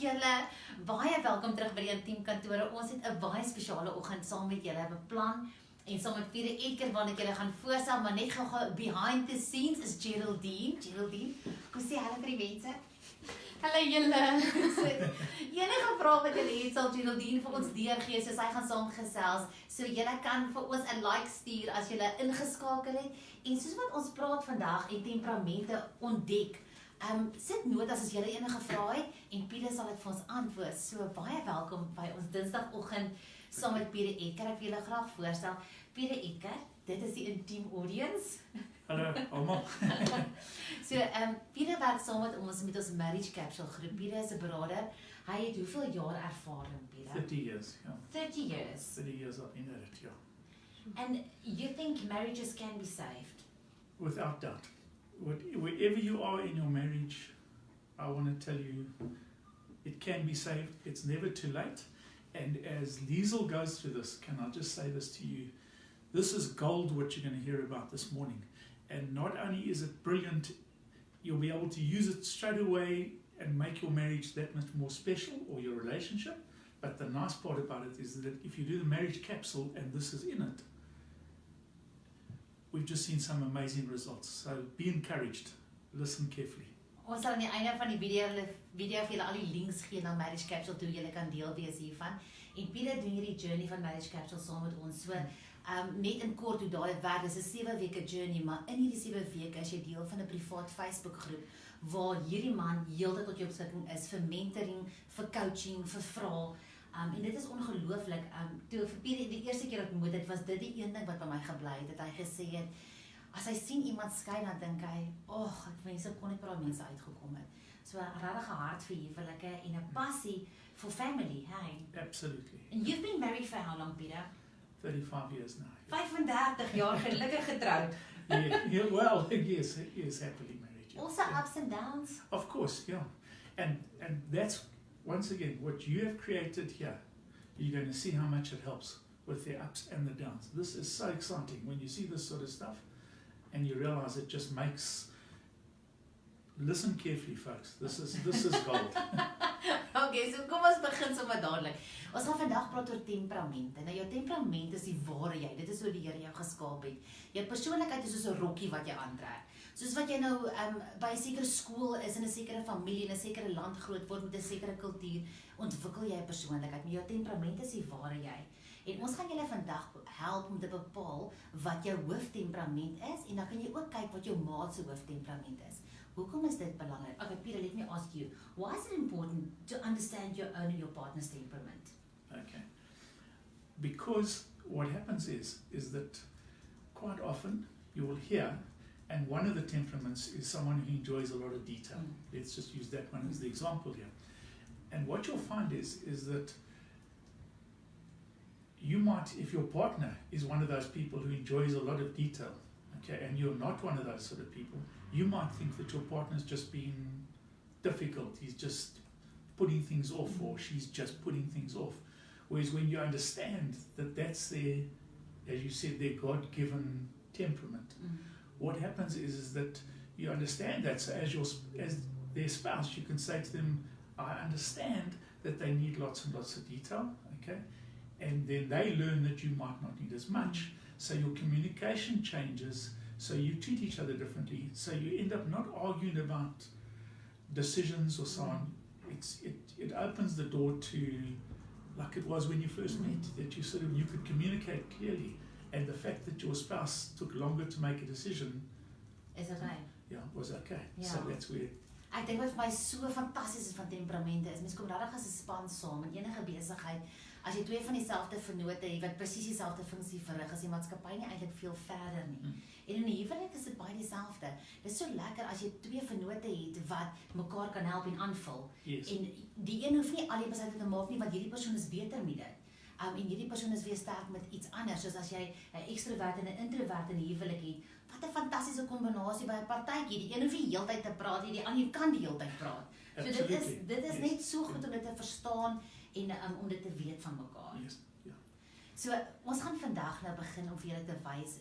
julle, baie welkom terug by die Intiem Kantore. Ons het 'n baie spesiale oggend saam met julle beplan en saam met Pieter Edgar waar ek julle gaan voorstel, maar net gou behind the scenes is Geraldine. Geraldine, kom sê hallo vir die mense. Hallo julle. Enige vrae wat julle het, sal Geraldine vir ons deurgee, so sy gaan saamgesels. So julle kan vir ons 'n like stuur as julle ingeskakel het. En soos wat ons praat vandag en temperamente ontdek, sit notas as julle enige vrae het en Pieter sal dit vir ons antwoord. So baie welkom by ons Dinsdagoggend saam met Pieter Edgar. Ek wil julle graag voorstel. Pieter Edgar, dit is die intiem audience. Hallo almal. So, Pieter werk saam met ons marriage capsule groep. Pieter is 'n beraader. Hy het hoeveel jaar ervaring, Pieter? 30 years, yeah. 30 years. 30 years I've been at it, yeah. And you think marriages can be saved? Without doubt. Wherever you are in your marriage, I want to tell you, it can be saved. It's never too late. And as Liesel goes through this, can I just say this to you? This is gold what you're going to hear about this morning. And not only is it brilliant, you'll be able to use it straight away and make your marriage that much more special, or your relationship. But the nice part about it is that if you do the marriage capsule and this is in it, we've just seen some amazing results. So be encouraged. Listen carefully. Ons sal aan die einde van die video vir julle al die links gee na marriage capsule toe julle kan deel wees hiervan. En Pieter doen hierdie journey van marriage capsule saam met ons. So net in kort hoe daai werk, dis 'n 7 weke journey, maar in hierdie 7 weke is jy deel van 'n privaat Facebook groep waar hierdie man heeltyd tot jou beskikking is vir mentoring, vir coaching, vir vrae. En dit is ongelooflik. Toe vir Pieter die eerste keer ontmoet het, was dit die een ding wat by my gebly het. Dat hy gesê het, as hy sien iemand skei, dan dink hy, mense kon nie per mense uitgekom het. So 'n regte hart vir huwelike en 'n passie for family, hey. Absolutely. And you've been married for how long, Pieter? 35 years now. 35 jaar gelukkig getroud. Yeah, well, yes, happily married. Yeah. Also ups and downs. Of course, yeah. And that's, once again, what you have created here. You're going to see how much it helps with the ups and the downs. This is so exciting when you see this sort of stuff and you realize it just makes, listen carefully folks, this is gold. Okay, so kom ons begin sommer dadelik. Ons gaan vandag praat oor temperamente. Nou jou temperament is die ware jy. Dit is hoe die Here jou geskaap het. Jou persoonlikheid is soos 'n rokkie wat jy aantrek. Soos wat jy nou by 'n sekere skool is, in 'n sekere familie, in 'n sekere land groot word met 'n sekere kultuur, ontwikkel jy 'n persoonlikheid. Maar jou temperament is die ware jy. En ons gaan julle vandag help om te bepaal wat jou hooftemperament is en dan kan jy ook kyk wat jou maat se hooftemperament is. Hoekom is dit belangrik? Okay, Pieter, let me ask you. Why is it important to understand your own and your partner's temperament? Okay. Because what happens is that quite often you will hear, and one of the temperaments is someone who enjoys a lot of detail. Let's just use that one as the example here. And what you'll find is that you might, if your partner is one of those people who enjoys a lot of detail, okay, and you're not one of those sort of people, you might think that your partner's just being difficult, he's just putting things off, or she's just putting things off. Whereas when you understand that that's their, as you said, their God-given temperament, what happens is that you understand that. So as their spouse, you can say to them, I understand that they need lots and lots of detail, okay? And then they learn that you might not need as much. So your communication changes, so you treat each other differently, so you end up not arguing about decisions or so on. It opens the door to, like it was when you first met, that you could communicate clearly, and the fact that your spouse took longer to make a decision Is okay. Yeah, was okay. Yeah. So that's where. Ek dink wat vir my so fantasties is van temperamente is, mens kom regtig as 'n span saam in enige besigheid. As jy twee van dieselfde vennote het wat presies dieselfde funksie verrig, is die maatskappy nie eintlik veel verder nie. En in 'n huwelik is dit baie dieselfde. Dit is so lekker as jy twee vennote het wat mekaar kan help en aanvul. Yes. En die een hoef nie al die besluite te maak nie, want hierdie persoon is beter met dit. En hierdie persoon is weer sterk met iets anders, soos as jy 'n ekstrovert en 'n introvert in 'n huwelik het. Wat 'n fantastiese kombinasie by 'n partytjie. Die een hoef nie heeltyd te praat nie, die ander kan die heeltyd praat. So dit is net so goed om dit te verstaan en om dit te weet van mekaar. Yes. Yeah. So, ons gaan vandag nou begin om vir julle te wys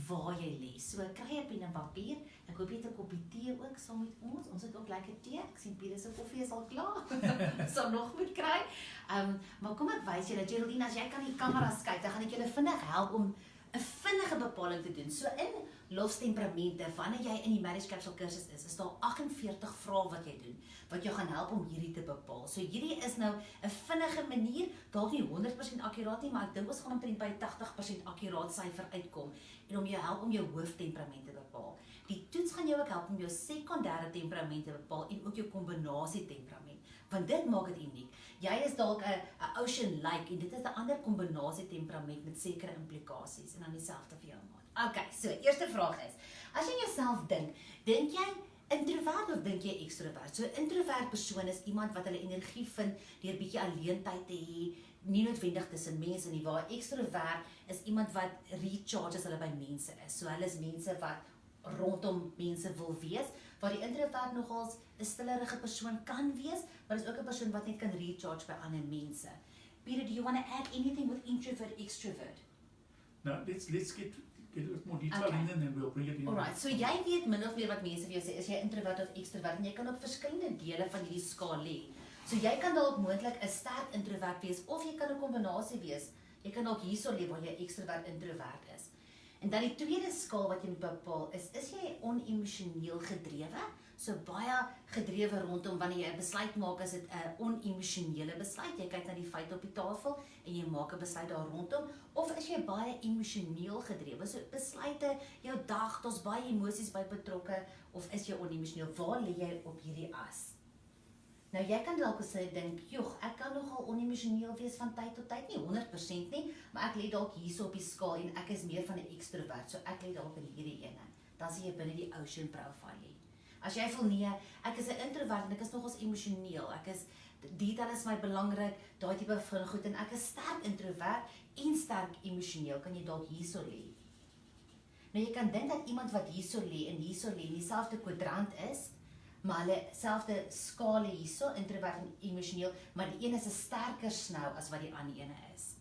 waar jy lees. So, kry jy pen en papier. Ek hoop jy het 'n koppie tee ook saam met ons. Ons het ook lekker tee. Ek sien Pieter se koffie is al klaar. Sal nog moet kry. Maar kom ek wys julle, Geraldine, as jy kan die kameras kyk, dan gaan ek julle vinnig help om 'n vinnige bepaling te doen. So in loftemperamente, wanneer jy in die marriage capsule kursus is daar 48 vrae wat jy doen, wat jou gaan help om hierdie te bepaal. So hierdie is nou 'n vinnige manier, dalk nie 100% akkuraat nie, maar ek dink ons gaan omtrent by 80% akkuraat syfer uitkom en om jou help om jou hooftemperament te bepaal. Die toets gaan jou ook help om jou sekondêre temperament te bepaal en ook jou kombinasie temperament, want dit maak dit uniek. Jy is dalk 'n ocean like en dit is 'n ander kombinasie temperament met sekere implikasies en dan dieselfde vir jou maat. Okay, so eerste vraag is, as jy jouself dink jy introvert of dink jy extrovert? So 'n introvert persoon is iemand wat hulle energie vind deur bietjie alleentyd te hê, nie noodwendig tussen mense nie, waar extrovert is iemand wat recharges hulle by mense is. So hulle is mense wat rondom mense wil wees, waar die introvert nogals 'n stillerige persoon kan wees, maar is ook 'n persoon wat net kan recharge by ander mense. Peter, do you want to add anything with introvert, extrovert? Now, let's get a little more detail in and then we'll bring it in. Alright, so jy weet min of meer wat mense vir jou sê, is jy introvert of extrovert, en jy kan op verskillende dele van hierdie skaal lê. So jy kan dalk moontlik 'n sterk introvert wees, of jy kan 'n kombinasie wees. Jy kan dalk hierso lê waar jy extrovert introvert is. En dan die tweede skaal wat jy moet bepaal is jy onemosioneel gedrewe? So baie gedrewe rondom wanneer jy 'n besluit maak, is dit 'n onemosionele besluit. Jy kyk na die feite op die tafel en jy maak 'n besluit daar rondom, of is jy baie emosioneel gedrewe? So besluite, jou dag, daar's baie emosies by betrokke, of is jy onemosioneel? Waar lê jy op hierdie as? Nou jy kan dalk sê dink, "Joh, ek kan nogal onemosioneel wees van tyd tot tyd, nie 100% nie, maar ek lê dalk hierso op die skaal en ek is meer van 'n extrovert, so ek lê dalk in hierdie ene." Dan sien jy binne die ocean profile. As jy voel nee, ek is 'n introvert en ek is nogals emosioneel, detail is my belangrik, daai tipe van goed, en ek is sterk introvert en sterk emosioneel, kan jy dalk hierso lê. Nou jy kan dink dat iemand wat hierso lê en dieselfde kwadrant is, maar hulle selfde skale hierso, introvert en emosioneel, maar die een is 'n sterker snou as wat die ander ene is.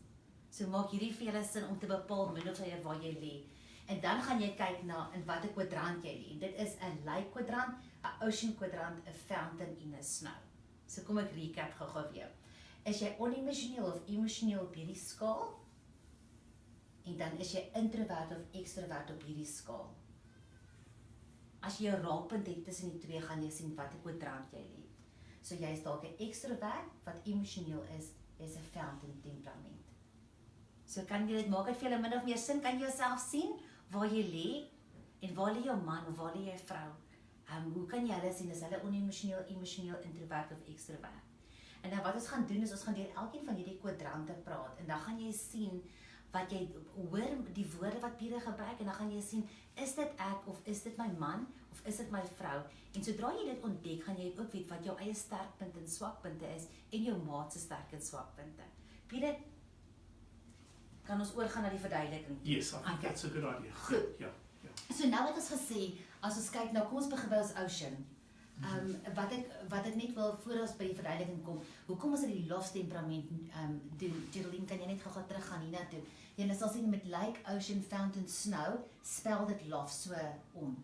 So maak hierdie vir julle sin om te bepaal min of meer waar jy lê. En dan gaan jy kyk na in watter kwadrant jy lê. Dit is 'n lake kwadrant, 'n ocean kwadrant, 'n fountain en 'n snow. So kom ek recap gou-gou vir jou. Is jy onemosioneel of emosioneel op hierdie skaal? En dan is jy introvert of extrovert op hierdie skaal. As jy 'n raakpunt het tussen die twee, gaan jy sien watter kwadrant jy lê. So jy is dalk 'n extrovert wat emosioneel is, jy's 'n fountain temperament. So kan jy dit maak dit vir julle min of meer sin? Kan jy jouself sien waar jy lê? En waar lê jou man of waar lê jou vrou? Hoe kan jy hulle sien? Is hulle onemosioneel, emosioneel, introvert of extrovert? En dan wat ons gaan doen is ons gaan deur elkeen van hierdie kwadrante praat en dan gaan jy sien wat jy hoor die woorde wat Pieter gebruik en dan gaan jy sien, is dit ek of is dit my man of is dit my vrou? En sodra jy dit ontdek, gaan jy ook weet wat jou eie sterkpunte en swakpunte is en jou maat se sterk en swakpunte. Pieter, kan ons oorgaan na die verduideliking? Yes, I think that's a good idea. Goed. Yeah. So nou het ons gesê, as ons kyk nou, kom ons begin by ons ocean. Wat ek net wil voor ons by die verduideliking kom, hoekom ons die loftemperament doen? Geraldine, kan jy net gou teruggaan hiernatoe? Jy sal sien met lake, ocean, fountain, snow, spel dit lof so om.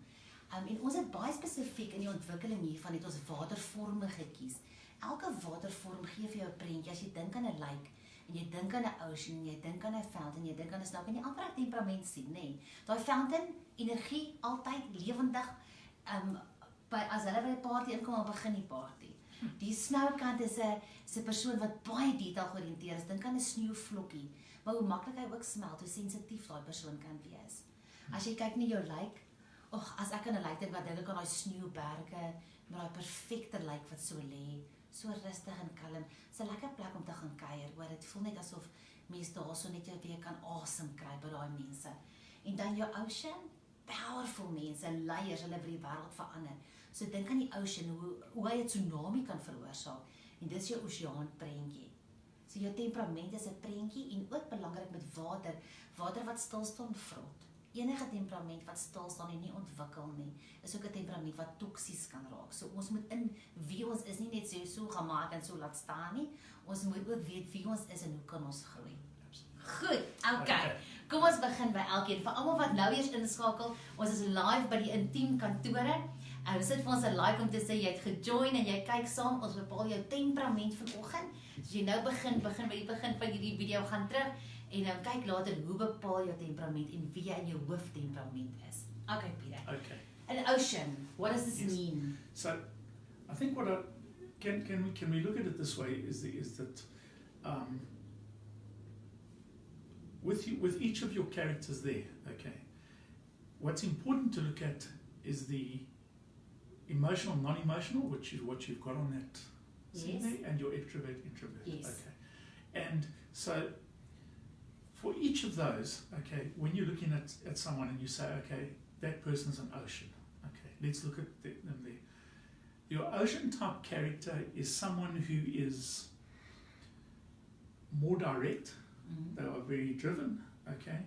En ons het baie spesifiek in die ontwikkeling hiervan het ons watervorme gekies. Elke watervorm gee vir jou 'n prentjie. As jy dink aan 'n lake en jy dink aan 'n ocean, jy dink aan 'n fountain, jy dink aan 'n snow, kan jy amper 'n temperament sien, nê? Daai fountain, energie, altyd lewendig. As hulle by 'n party inkom, dan begin die party. Die snowkant is 'n persoon wat baie detail georiënteerd is. Dink aan 'n sneeuvlokkie, maar hoe maklik hy ook smelt, hoe sensitief daai persoon kan wees. As jy kyk na jou lake, as ek aan 'n lake dink, wat dink ek aan daai sneeuberge, met daai perfekte lake wat so lê, so rustig en kalm. Dis 'n lekker plek om te gaan kuier, hoor. Dit voel net asof mense daarso net jou weer kan asem kry by daai mense. En dan jou ocean, powerful mense, leiers, hulle wil die wêreld verander. So dink aan die ocean, hoe hy 'n tsunami kan veroorsaak. En dis jou oseaan prentjie. So jou temperament is 'n prentjie en ook belangrik met water. Water wat stil staan vrot. Enige temperament wat stil staan en nie ontwikkel nie, is ook 'n temperament wat toksies kan raak. So ons moet in wie ons is, nie net so gemaak en so laat staan nie. Ons moet ook weet wie ons is en hoe kan ons groei. Goed, okay. Kom ons begin by elkeen. Vir almal wat nou eers inskakel, ons is live by die Intiem kantore. Ons sit vir ons 'n like om te sê jy het gejoin en jy kyk saam. Ons bepaal jou temperament vanoggend. As jy nou begin by die begin van hierdie video gaan terug en dan kyk later hoe bepaal jou temperament en wie jy in jou hooftemperament is. Okay, Peter. Okay. An ocean. What does this mean? So, I think what can we look at it this way is that with each of your characters there, okay, what's important to look at is the emotional, non-emotional, which is what you've got on that scene there, and your extrovert, introvert. Yes. Okay. And so, for each of those, okay, when you're looking at someone and you say, okay, that person's an ocean. Okay, let's look at them there. Your ocean type character is someone who is more direct. They are very driven, okay,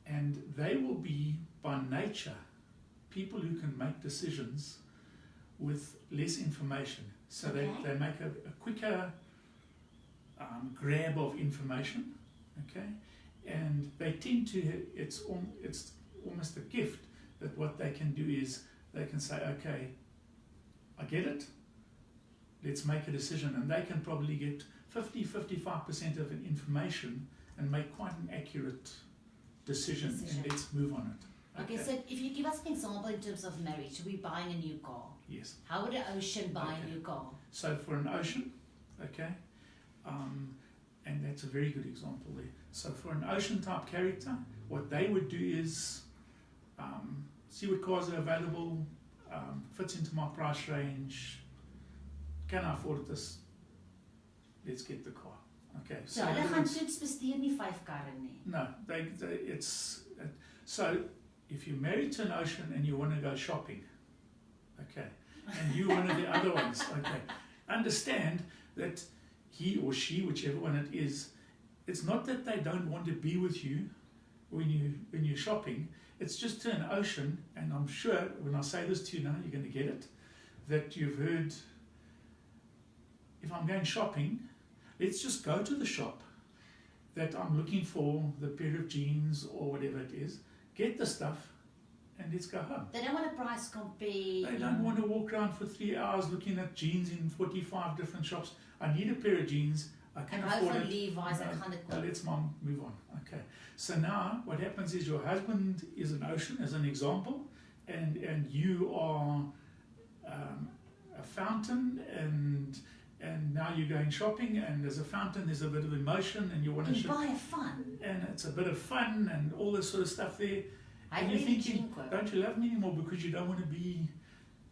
and they will be by nature people who can make decisions with less information. So they make a quicker grab of information, okay, and they tend to, it's almost a gift that what they can do is they can say, okay, I get it, let's make a decision, and they can probably get 50-55% of an information and make quite an accurate decision. And let's move on it. Okay, so if you give us an example in terms of marriage, we're buying a new car. Yes. How would an ocean buy a new car? So for an ocean, okay, and that's a very good example there. So for an ocean type character, what they would do is see what cars are available, fits into my price range, can I afford this, let's get the car. Okay. So hulle gaan toets bestuur nie 5 karre nie. No, so if you're married to an ocean and you want to go shopping, okay, and you're one of the other ones, okay, understand that he or she, whichever one it is, it's not that they don't want to be with you when you're shopping. It's just to an ocean, and I'm sure when I say this to you now, you're going to get it, that you've heard, if I'm going shopping, let's just go to the shop that I'm looking for, the pair of jeans or whatever it is, get the stuff, and let's go home. They don't want to price compare. They don't want to walk around for 3 hours looking at jeans in 45 different shops. I need a pair of jeans, I can afford it. Levi's, Let's move on. Okay. So now what happens is your husband is an ocean, as an example, and you are a fountain, and now you're going shopping, and as a fountain there's a bit of emotion, and you want to buy a fun, and it's a bit of fun and all this sort of stuff there. And you're thinking, don't you love me anymore because you don't want to be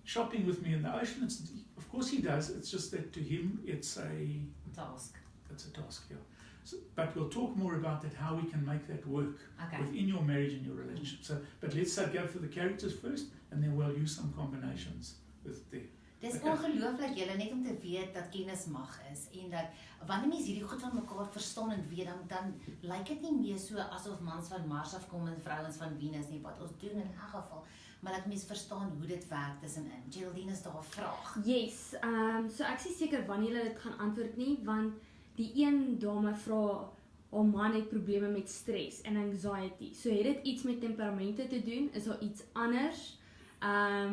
shopping with me in the ocean? Of course he does. It's just that to him it's a task. It's a task, yeah. So, but we'll talk more about that, how we can make that work Okay. within your marriage and your relationship. So, but let's go for the characters first, and then we'll use some combinations with the. Dis ongelooflik julle net om te weet dat kennis mag is en dat wanneer mense hierdie goed van mekaar verstaan en weet, dan lyk dit nie meer so asof mans van Mars afkom en vrouens van Venus nie, wat ons doen in elk geval, maar dat mense verstaan hoe dit werk tussenin. Geraldine, is daar 'n vraag? Yes, so ek is seker wanneer julle dit gaan antwoord nie, want die een dame vra haar man het probleme met stress en anxiety. So het dit iets met temperamente te doen? Is daar iets anders?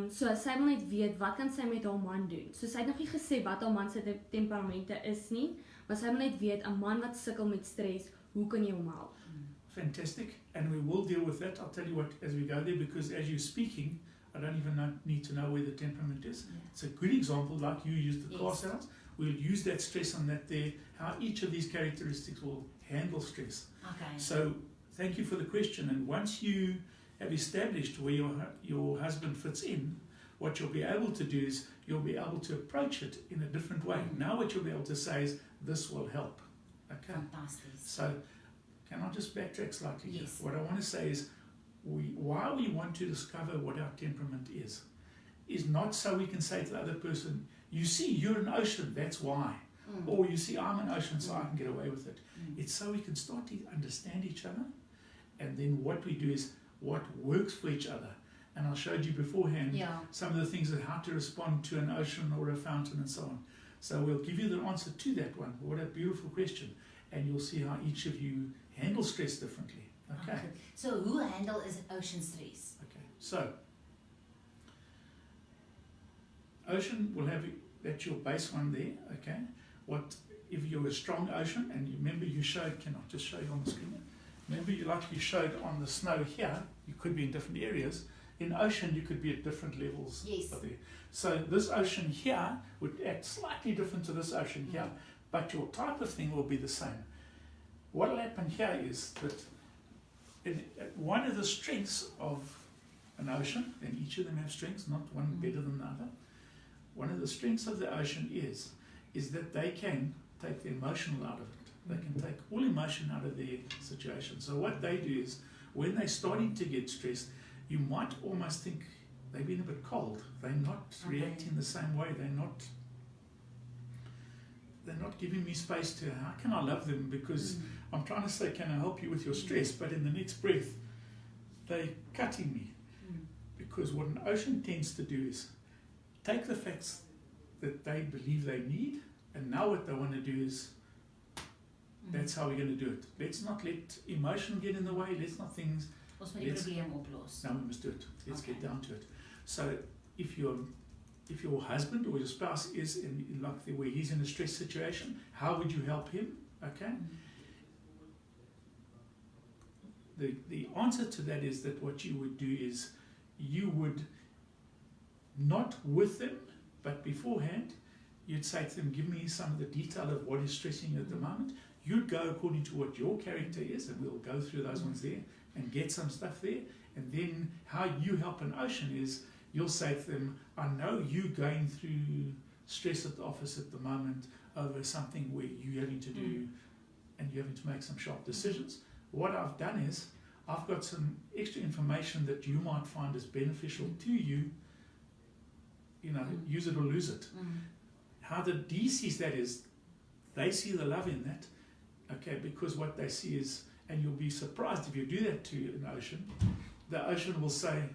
So sy wil net weet wat kan sy met haar man doen. So sy het nog nie gesê wat haar man se temperamente is nie, maar sy wil net weet 'n man wat sukkel met stres, hoe kan jy hom help? Fantastic, and we will deal with that. I'll tell you what as we go there, because as you're speaking, I don't even need to know where the temperament is. Yeah. It's a good example, like you used the car Yes. sales. We'll use that stress on that there, how each of these characteristics will handle stress. Okay. So thank you for the question, and once you have established where your husband fits in, what you'll be able to do is you'll be able to approach it in a different way. Now what you'll be able to say is, this will help. Okay. Fantastic. So can I just backtrack slightly? Yes. What I want to say is, why we want to discover what our temperament is not so we can say to the other person, you see, you're an ocean, that's why. Or you see, I'm an ocean, so I can get away with it. It's so we can start to understand each other, and then what we do is what works for each other. And I showed you beforehand some of the things that how to respond to an ocean or a fountain and so on. So we'll give you the answer to that one. What a beautiful question. and you'll see how each of you handle stress differently. Okay. So who handle is ocean stress? Okay. So ocean will have, that's your base one there. Okay. What if you're a strong ocean, and you remember you showed, can I just show you on the screen? Remember you showed on the snow here, you could be in different areas. In ocean, you could be at different levels. Yes. Of there. So this ocean here would act slightly different to this ocean here, but your type of thing will be the same. What will happen here is that one of the strengths of an ocean, and each of them have strengths, not one better than the other. One of the strengths of the ocean is that they can take the emotional out of it. They can take all emotion out of their situation. So what they do is, when they're starting to get stressed, you might almost think they've been a bit cold. They're not reacting the same way. They're not giving me space to, how can I love them? Because I'm trying to say, can I help you with your stress? But in the next breath, they're cutting me. Because what an ocean tends to do is take the facts that they believe they need, and now what they want to do is, that's how we're going to do it. Let's not let emotion get in the way. Let's not things. Ons moet die probleem oplos. Now we must do it. Let's get down to it. So if your husband or your spouse is in like the way he's in a stress situation, how would you help him? Okay. The answer to that is that what you would do is you would not with them, but beforehand, you'd say to them, give me some of the detail of what is stressing you at the moment. You'd go according to what your character is, and we'll go through those ones there and get some stuff there. And then how you help an ocean is you'll say to them, I know you going through stress at the office at the moment over something where you're having to do and you're having to make some sharp decisions. What I've done is I've got some extra information that you might find is beneficial to you. You know, use it or lose it. How the D sees that is they see the love in that. Okay, because what they see is, and you'll be surprised if you do that to an ocean, the ocean will say,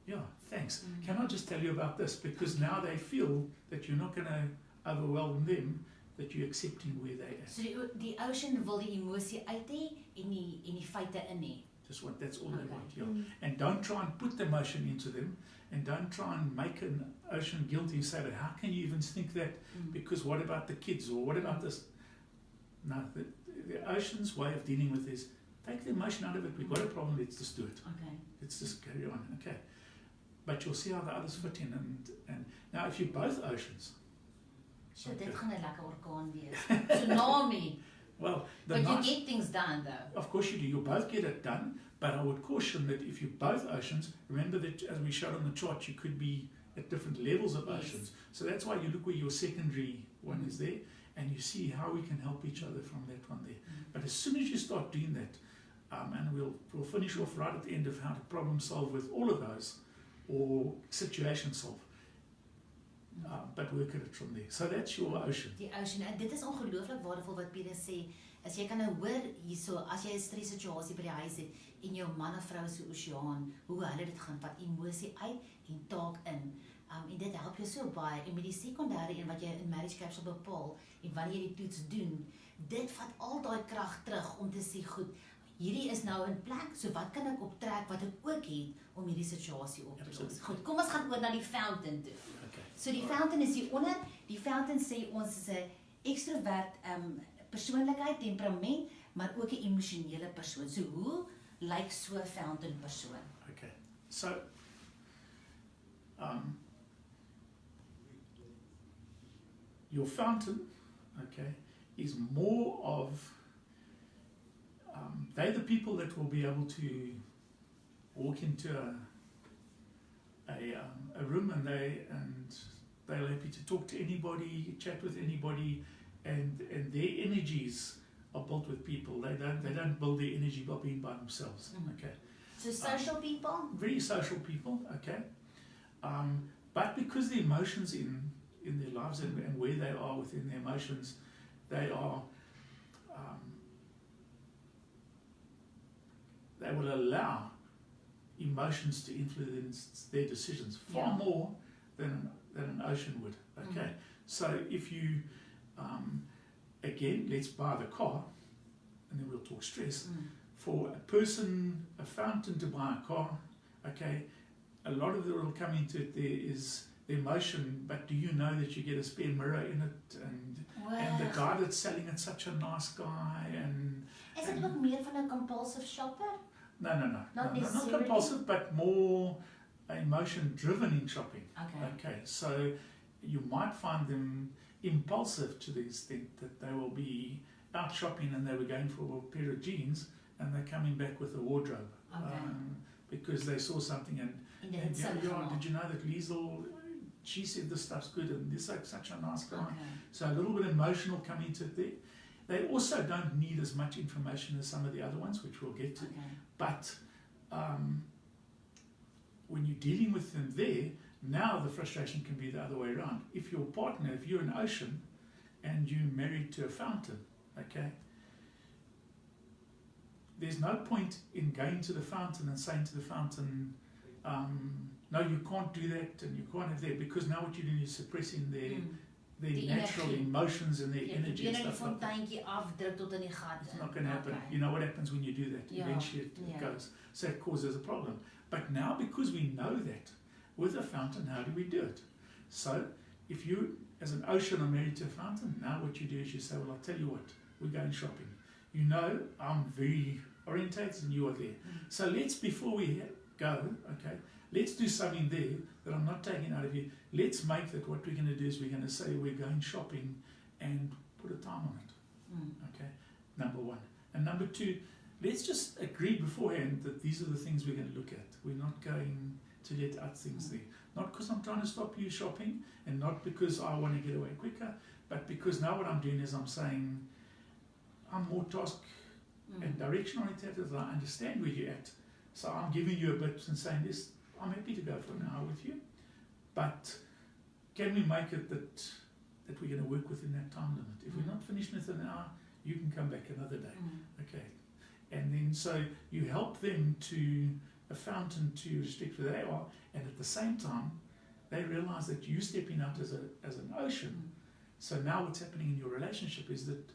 yeah, thanks. Can I just tell you about this? Because now they feel that you're not going to overwhelm them, that you're accepting where they are. So die ocean wil die emosie uit hê en die feite in hê. Just what, that's all they want, yeah. And don't try and put the emotion into them, and don't try and make an ocean guilty and say, but how can you even think that? Because what about the kids, or what about this? No, the ocean's way of dealing with this, take the emotion out of it. We've got a problem, let's just do it. Okay. Let's just carry on, okay. But you'll see how the others fit in. And now if you're both oceans. So dit gaan 'n lekker orkaan wees. Tsunami. Well, but you get things done though. Of course you do. You'll both get it done. But I would caution that if you're both oceans, remember that as we showed on the chart, you could be at different levels of oceans. So that's why you look where your secondary one is there, and you see how we can help each other from that one there. But as soon as you start doing that, and we'll finish off right at the end of how to problem solve with all of those, or situation solve. But work at it from there. So that's your ocean. Die ocean. En dit is ongelooflik waardevol wat Pieter sê. As jy kan nou hoor hierso, as jy 'n stressituasie by die huis het en jou man of vrou se oseaan, hoe hulle dit gaan vat, emosie uit en taak in. En dit help jou so baie. En met die sekondêre een wat jy in marriage capsule bepaal en wanneer jy die toets doen, dit vat al daai krag terug om te sê, goed, hierdie is nou in plek, so wat kan ek optrek wat ek ook het om hierdie situasie op te los. Goed, kom ons gaan oor na die fountain toe. So die fountain is hier onder. Die fountain sê ons is 'n ekstrovert persoonlikheid, temperament, maar ook 'n emosionele persoon. So hoe lyk so 'n fountain persoon? Okay. So your fountain, okay, is more of they're the people that will be able to walk into a room and they're happy to talk to anybody, chat with anybody, and their energies are built with people. They don't build their energy by being by themselves. Okay. So social people? Very social people. Okay. But because the emotions in their lives and where they are within their emotions, they will allow emotions to influence their decisions far more than an ocean would. Okay, so if you again, let's buy the car, and then we'll talk stress. For a fountain to buy a car, okay, a lot of it will come into it. There is the emotion, but do you know that you get a spare mirror in it, and the guy that's selling it's such a nice guy, and Is it ook meer van 'n compulsive shopper? no, not necessarily. compulsive, but more emotion driven in shopping. Okay. So you might find them impulsive to the extent that they will be out shopping and they were going for a pair of jeans and they're coming back with a wardrobe because they saw something and did you know that Liesel, she said this stuff's good and this is such a nice guy. So a little bit emotional coming into it there. They also don't need as much information as some of the other ones, which we'll get to. But when you're dealing with them there, now the frustration can be the other way around. If your partner, if you're an ocean and you're married to a fountain, okay, there's no point in going to the fountain and saying to the fountain, no, you can't do that and you can't have that, because now what you're doing is suppressing their natural emotions and their energy and stuff like that. It's not going to happen. You know what happens when you do that? Eventually it goes. So it causes a problem. But now, because we know that, with a fountain, how do we do it? So if you, as an ocean, are married to a fountain, now what you do is you say, well, I'll tell you what, we're going shopping. You know, I'm very orientated and you are there. So let's, before we go, okay, let's do something there that I'm not taking out of you. Let's make that what we're going to do is we're going to say we're going shopping and put a time on it. Okay, number one. And number two, let's just agree beforehand that these are the things we're going to look at. We're not going to let other things there. Not because I'm trying to stop you shopping and not because I want to get away quicker, but because now what I'm doing is I'm saying I'm more task and direction oriented. I understand where you're at. So I'm giving you a bit and saying this, I'm happy to go for an hour with you, but can we make it that we're going to work within that time limit? If we're not finished within an hour, you can come back another day. Okay. And then so you help them to a fountain to restrict where they are, and at the same time they realize that you're stepping out as an ocean. So now what's happening in your relationship is that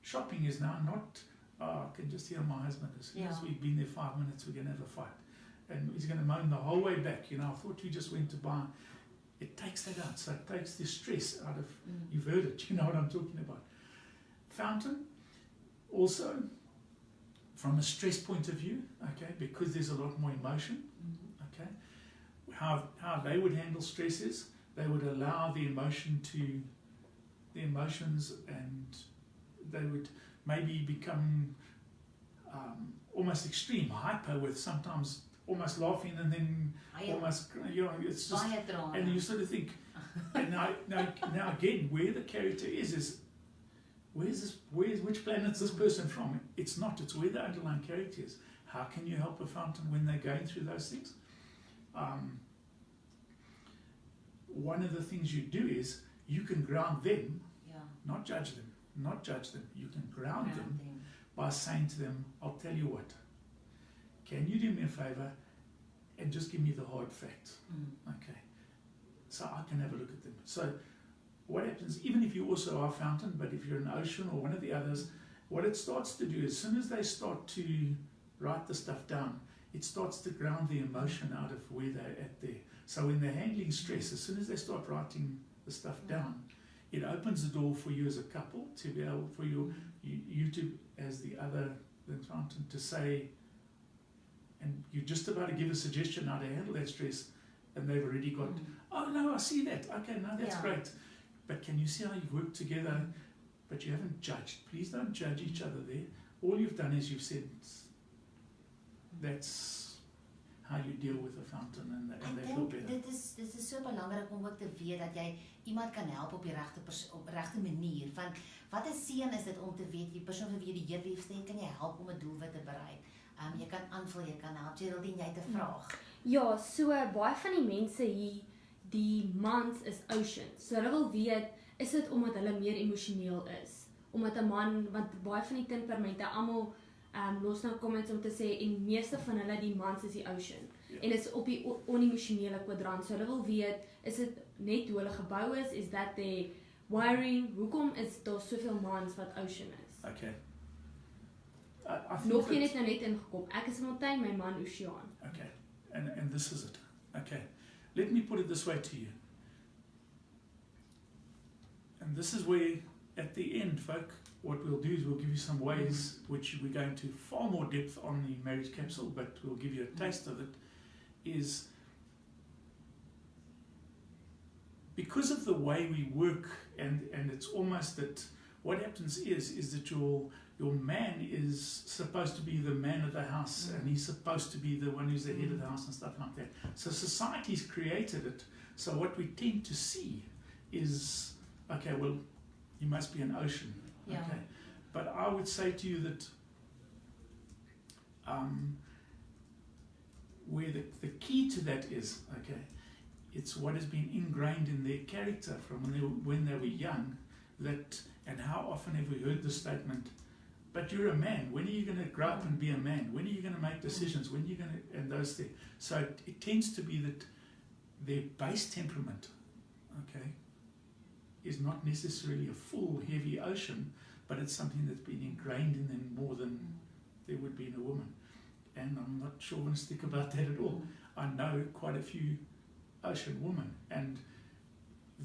shopping is now not, I can just hear my husband, as soon as we've been there 5 minutes we're going to have a fight, and he's going to moan the whole way back, you know, I thought you just went to buy. It takes that out, so it takes the stress out of, you've heard it, you know what I'm talking about. Fountain, also, from a stress point of view, okay, because there's a lot more emotion, okay, how they would handle stress is they would allow the emotions and they would maybe become almost extreme, hyper, with sometimes almost laughing and then almost, you know, it's just, and you sort of think, and now again, where the character is which planet's this person from? It's not, it's where the underlying character is. How can you help a fountain when they're going through those things? One of the things you do is you can ground them, not judge them. You can ground them by saying to them, I'll tell you what, can you do me a favor and just give me the hard facts? Okay, so I can have a look at them. So what happens, even if you also are a fountain, but if you're an ocean or one of the others, what it starts to do, as soon as they start to write the stuff down, it starts to ground the emotion out of where they're at there. So when they're handling stress, as soon as they start writing the stuff down, it opens the door for you as a couple to be able, for you to, as the fountain, to say, and you're just about to give a suggestion how to handle that stress, and they've already got, oh no, I see that, okay, no, that's great. But can you see how you've worked together, but you haven't judged? Please don't judge each other there. All you've done is you've said, that's how you deal with a fountain, and they feel better. Dit is so belangrik om ook te weet dat jy iemand kan help op die regte manier. Want wat 'n seën is dit om te weet die persoon vir wie jy die Here liefste, kan jy help om 'n doelwit te bereik. Jy kan aanvul, jy kan help. Geraldine, jy het 'n vraag. Ja, so baie van die mense hier, die mans is oceans. So hulle wil weet, is dit omdat hulle meer emosioneel is? Omdat 'n man, want baie van die temperamente almal los nou comments om te sê, en meeste van hulle, die mans is die ocean. En dit is op die onemosionele kwadrant. So hulle wil weet, is dit net hoe hulle gebou is that their wiring, hoekom is daar soveel mans wat ocean is? Okay. I think Nog een that- het nou net ingekom. Ek is Montaigne, my man Oceaan. Okay, and this is it. Okay, let me put it this way to you. And this is where, at the end, folk, what we'll do is we'll give you some ways which we go into far more depth on the marriage capsule, but we'll give you a taste of it, is because of the way we work, and it's almost that what happens is that your man is supposed to be the man of the house, and he's supposed to be the one who's the head of the house and stuff like that. So society's created it. So what we tend to see is, okay, well, you must be an ocean. Yeah. Okay. But I would say to you that where the key to that is, okay, it's what has been ingrained in their character from when they were young, that, and how often have we heard the statement, but you're a man, when are you going to grow up and be a man? When are you going to make decisions? When are you going to, and those things. So it tends to be that their base temperament, okay, is not necessarily a full, heavy ocean, but it's something that's been ingrained in them more than there would be in a woman. And I'm not chauvinistic about that at all. I know quite a few ocean women, and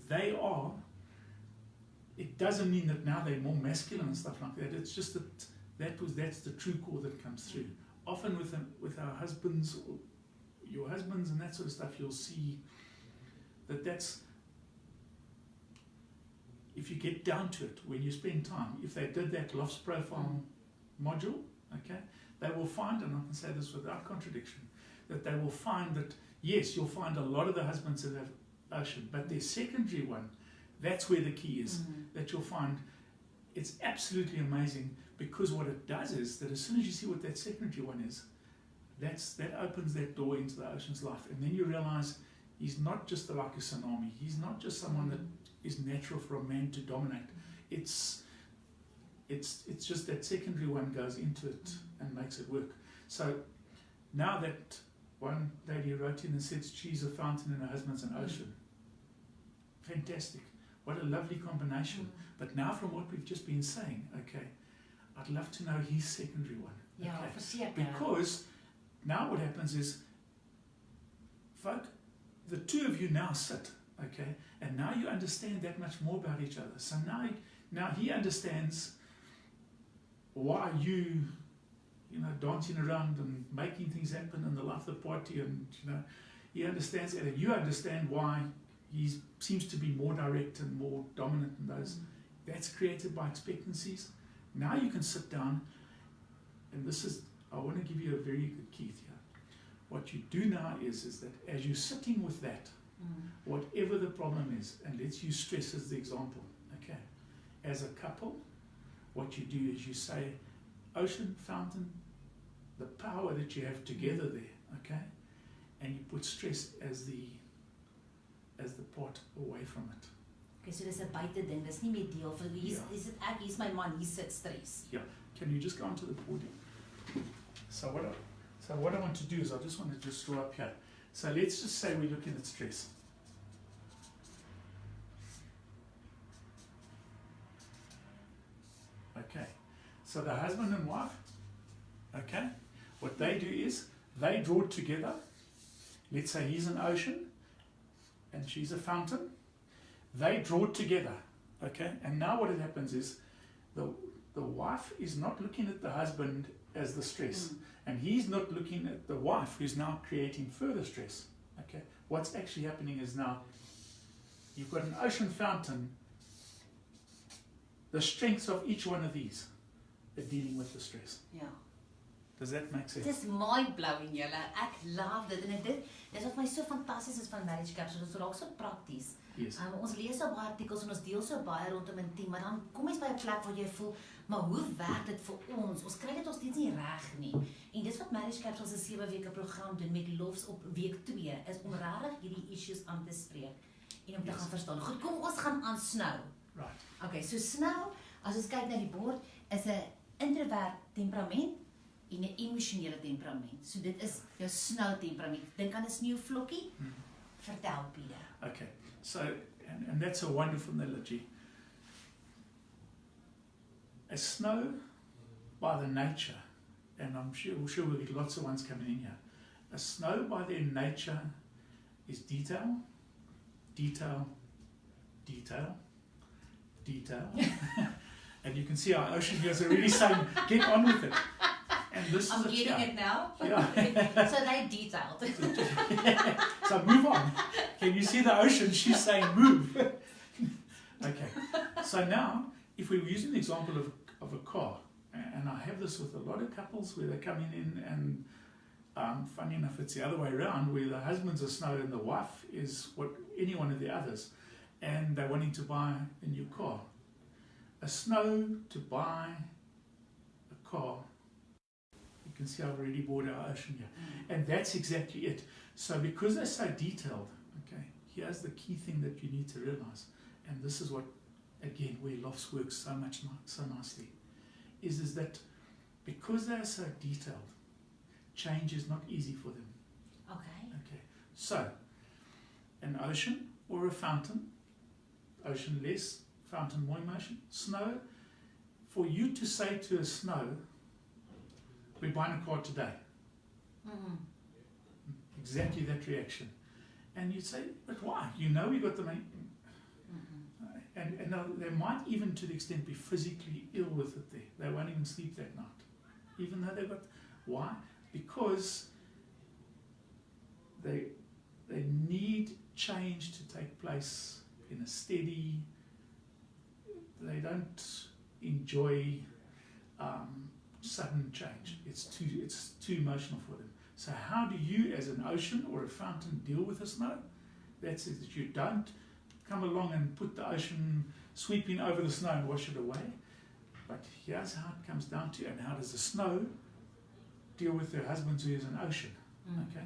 they are, it doesn't mean that now they're more masculine and stuff like that. It's just that that's the true core that comes through. Often with our husbands, or your husbands and that sort of stuff, you'll see that's, if you get down to it, when you spend time, if they did that Lofts profile module, okay, they will find, and I can say this without contradiction, that they will find that, yes, you'll find a lot of the husbands that have ocean, but their secondary one, that's where the key is, that you'll find. It's absolutely amazing, because what it does is that as soon as you see what that secondary one is, that opens that door into the ocean's life, and then you realize he's not just like a tsunami, he's not just someone that is natural for a man to dominate. It's just that secondary one goes into it and makes it work. So now that one lady wrote in and said she's a fountain and her husband's an ocean. Fantastic. What a lovely combination. But now from what we've just been saying, okay, I'd love to know his secondary one. Yeah, Okay. verseker. Because now what happens is, folk, the two of you now sit, okay, and now you understand that much more about each other. So now he understands why you dancing around and making things happen in the life of the party, and he understands it, and you understand why he seems to be more direct and more dominant in those. That's created by expectancies. Now you can sit down, and this is, I want to give you a very good key here. What you do now is that as you're sitting with that, whatever the problem is, and let's use stress as the example, okay, as a couple, what you do is you say, ocean, fountain, the power that you have together there, okay, and you put stress as the part away from it. Okay, so dis 'n buite ding. Dis nie meer deel van hier's ek, hier's my man, hier sit stres. Can you just go onto the podium? So what I want to do is I just want to just draw up here. So let's just say we're looking at stress. Okay. So the husband and wife, okay, what they do is they draw together. Let's say he's an ocean and she's a fountain. They draw together, okay? And now what happens is the wife is not looking at the husband as the stress, and he's not looking at the wife who's now creating further stress, okay? What's actually happening is now you've got an ocean fountain. The strengths of each one of these are dealing with the stress. Ja. Does that make sense? Dit is mind-blowing, julle. Ek love dit, en dis wat my so fantasties is van marriage capsule. Dit is raak so prakties. Yes. Ons lees so baie artikels en ons deel so baie rondom intiem, maar dan kom jy by 'n plek waar jy voel, maar hoe werk dit vir ons? Ons kry dit ons steeds nie reg nie. En dis wat marriage capsule se 7 weke program doen met Lofts op week 2, is om regtig hierdie issues aan te spreek en om te gaan verstaan. Goed, kom ons gaan aan snou. Right. Okay, so snou, as ons kyk na die bord, is 'n introvert temperament en 'n emosionele temperament. So dit is jou snou temperament. Dink aan 'n sneeuvlokkie. Vertel, Pieter. Okay. So, and that's a wonderful analogy. A snow, by the nature, and I'm sure we'll get lots of ones coming in here. A snow, by their nature, is detail, detail, detail, detail. And you can see our ocean here is already saying, get on with it. And this I'm is getting it now. Yeah. So they're detailed. So move on. Can you see the ocean? She's saying move. Okay. So now, if we were using the example of a car, and I have this with a lot of couples where they're coming in and funny enough, it's the other way around, where the husband's a snow and the wife is any one of the others, and they're wanting to buy a new car. A snow to buy a car. You can see I've already bought our ocean here. And that's exactly it. So because they're so detailed, okay, here's the key thing that you need to realize. And this is what, again, where Lofts works so nicely, is that because they're so detailed, change is not easy for them. Okay. Okay. So, an ocean or a fountain, ocean less, fountain more emotion, snow, for you to say to a snow, we're buying a car today. Mm-hmm. Exactly that reaction. And you'd say, but why? You know we got the money. And they might even to the extent be physically ill with it there. They won't even sleep that night. Even though they've got, why? Because they need change to take place in a steady, they don't enjoy sudden change. It's too emotional for them. So how do you as an ocean or a fountain deal with the snow? That's it, that you don't come along and put the ocean sweeping over the snow and wash it away. But here's how it comes down to, and how does the snow deal with her husband who is an ocean? Okay,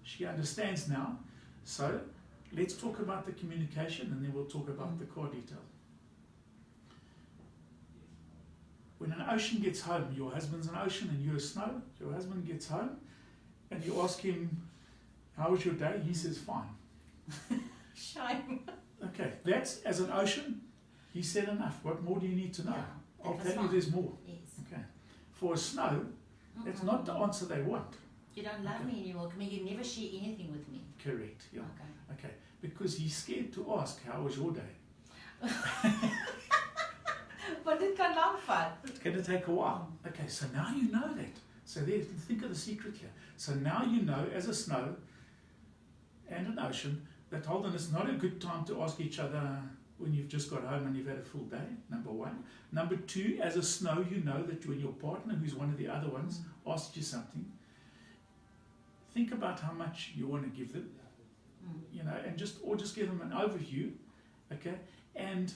she understands now. So let's talk about the communication, and then we'll talk about the car detail. When an ocean gets home, your husband's an ocean and you're a snow, your husband gets home and you ask him, how was your day? He says, fine. Shame. Okay, that's as an ocean, he said enough. What more do you need to know? Yeah, I'll tell you there's more. Yes. Okay. For a snow, that's not the answer they want. You don't love me anymore. I mean, you never share anything with me. Correct, yeah. Okay. Okay, because he's scared to ask, how was your day? But it can lang vat. It's going to take a while. Okay, so now you know that. So there, think of the secret here. So now you know, as a snow and an ocean, that hold on, it's not a good time to ask each other when you've just got home and you've had a full day, number one. Number two, as a snow, you know that when your partner, who's one of the other ones, asks you something, think about how much you want to give them, you know, and just give them an overview, okay? And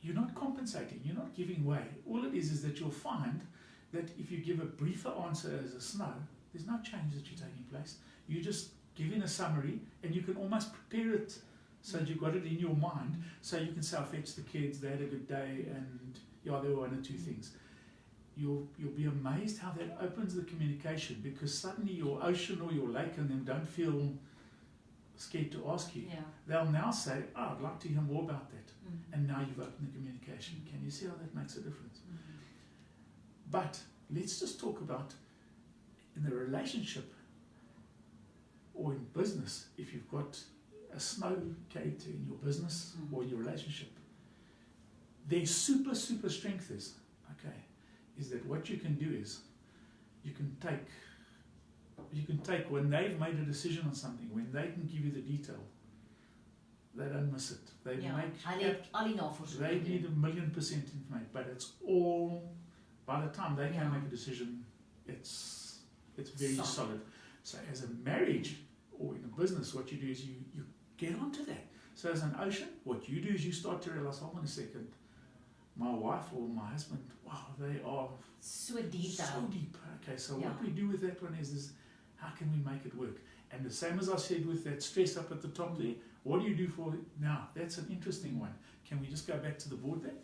you're not compensating, you're not giving way. All it is that you'll find that if you give a briefer answer as a snow, there's no change that you're taking place. You just give in a summary, and you can almost prepare it so that you've got it in your mind, so you can say, I fetched the kids, they had a good day, and yeah, there were one or two things. You'll be amazed how that opens the communication, because suddenly your ocean or your lake and them don't feel scared to ask you. Yeah. They'll now say, oh, I'd like to hear more about that. And now you've opened the communication. Can you see how that makes a difference? But let's just talk about in the relationship or in business, if you've got a snow character in your business or in your relationship, their super strength is that what you can do is you can take when they've made a decision on something, when they can give you the detail, they don't miss it. They need 1,000,000% information, but it's all, by the time they can make a decision, it's very solid. So as a marriage or in a business, what you do is you get onto that. So as an ocean, what you do is you start to realize, hold on a second, my wife or my husband, wow, they are so detailed. So deep. Okay, so what we do with that one is how can we make it work? And the same as I said with that stress up at the top there, what do you do for it now? That's an interesting one. Can we just go back to the board there?